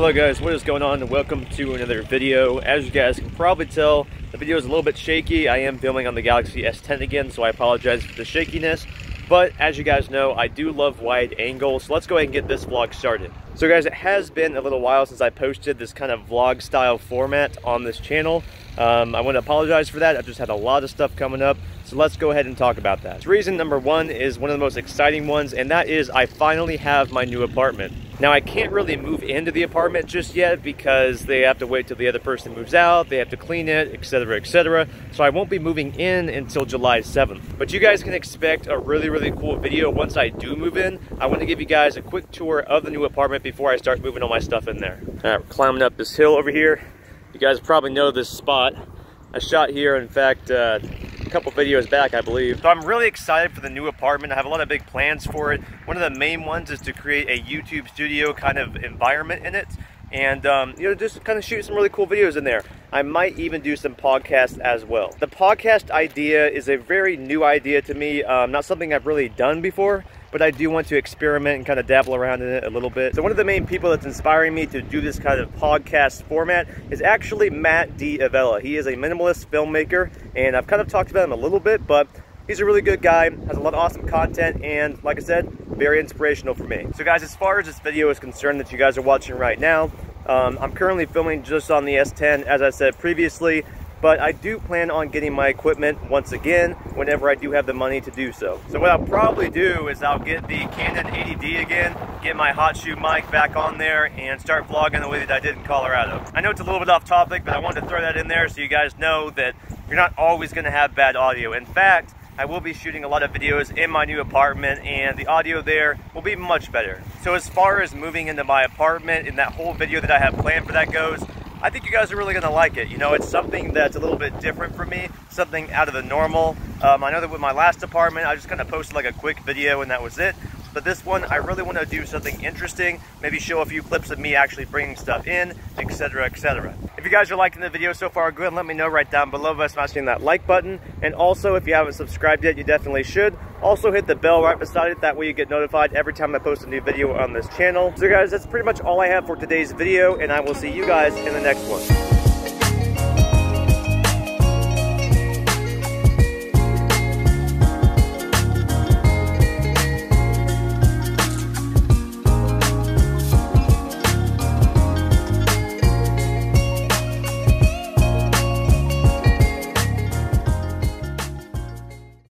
Hello guys, what is going on and welcome to another video. As you guys can probably tell, the video is a little bit shaky. I am filming on the Galaxy S10 again, so I apologize for the shakiness. But as you guys know, I do love wide angle, so let's go ahead and get this vlog started. So guys, it has been a little while since I posted this kind of vlog style format on this channel. I want to apologize for that. I've just had a lot of stuff coming up, so let's go ahead and talk about that. So reason number one is one of the most exciting ones, and that is I finally have my new apartment. Now I can't really move into the apartment just yet because they have to wait till the other person moves out, they have to clean it, etc, etc. So I won't be moving in until July 7th. But you guys can expect a really cool video once I do move in. I want to give you guys a quick tour of the new apartment before I start moving all my stuff in there. Alright, we're climbing up this hill over here. You guys probably know this spot. I shot here, in fact, a couple videos back, I believe. So I'm really excited for the new apartment. I have a lot of big plans for it. One of the main ones is to create a YouTube studio kind of environment in it. And, you know, just kind of shoot some really cool videos in there. I might even do some podcasts as well. The podcast idea is a very new idea to me. Not something I've really done before, but I do want to experiment and kind of dabble around in it a little bit. So one of the main people that's inspiring me to do this kind of podcast format is actually Matt D. Avella. He is a minimalist filmmaker, and I've kind of talked about him a little bit, but he's a really good guy, has a lot of awesome content, and like I said, very inspirational for me. So guys, as far as this video is concerned that you guys are watching right now, I'm currently filming just on the S10, as I said previously, but I do plan on getting my equipment once again whenever I do have the money to do so. So what I'll probably do is I'll get the Canon 80D again, get my hot shoe mic back on there, and start vlogging the way that I did in Colorado. I know it's a little bit off topic, but I wanted to throw that in there so you guys know that you're not always going to have bad audio. In fact, I will be shooting a lot of videos in my new apartment, and the audio there will be much better. So as far as moving into my apartment and that whole video that I have planned for that goes, I think you guys are really going to like it. You know, it's something that's a little bit different for me, something out of the normal. I know that with my last apartment, I just kind of posted like a quick video and that was it. But this one, I really want to do something interesting, maybe show a few clips of me actually bringing stuff in, etc, etc. If you guys are liking the video so far, go ahead and let me know right down below by smashing that like button. And also, if you haven't subscribed yet, you definitely should. Also hit the bell right beside it, that way you get notified every time I post a new video on this channel. So guys, that's pretty much all I have for today's video, and I will see you guys in the next one.